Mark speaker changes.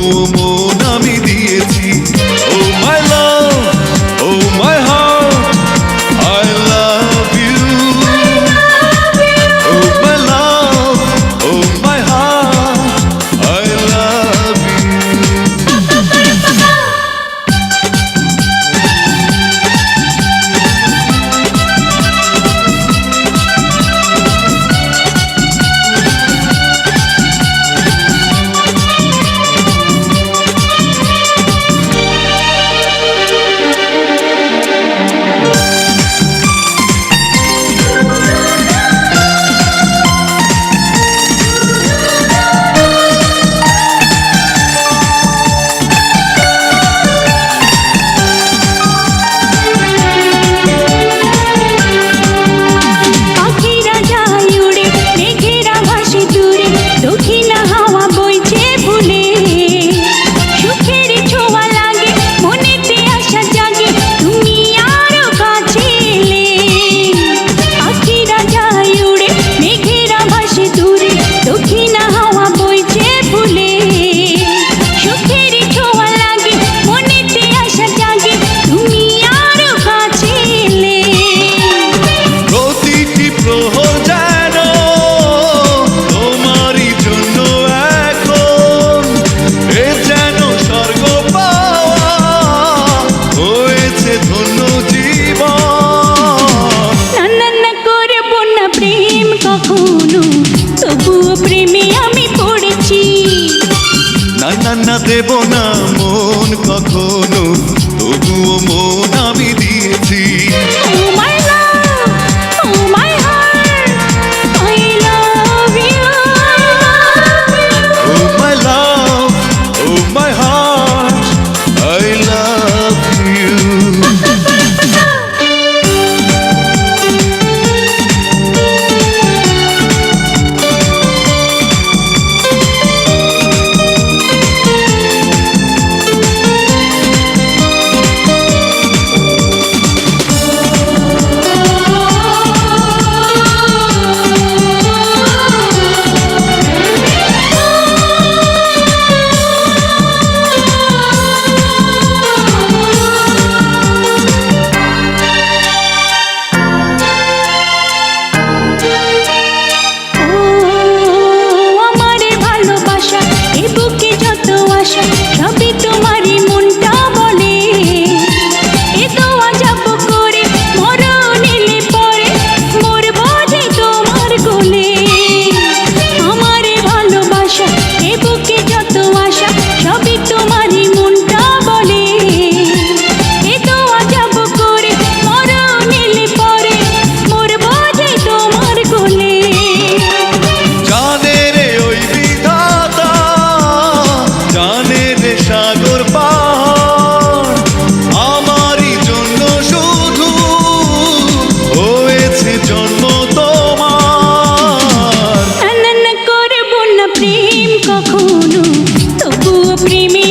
Speaker 1: তবুও মন আমি দিয়েছি। Oh my love, oh my heart, I love you. Oh my love, oh my heart, I love you.
Speaker 2: তবুও প্রেমে আমি পড়েছি।
Speaker 1: না না না দেব না মন কখনো, তবুও মন আমি দিয়েছি।
Speaker 2: Oh my love, oh my heart, I love you.
Speaker 1: Oh my love, oh my heart, I love you.
Speaker 2: সবই তোমারই মনটা বলে, এ দোয়া যাব করে মরণ এলে পরে মরবো যে তোমার কোলে। আমার ভালোবাসা এ বুকে যত আশা, সবই তোমারই মনটা বলে, এ দোয়া যাব করে মরণ এলে পরে মরবো যে তোমার কোলে।
Speaker 1: জানে রে ওই বিধাতা, জানে রে সাগর পাহাড়, আমারই জন্য শুধু হয়েছে জন্ম তোমার।
Speaker 2: না না করবো না প্রেম কখনো, তবুও প্রেমে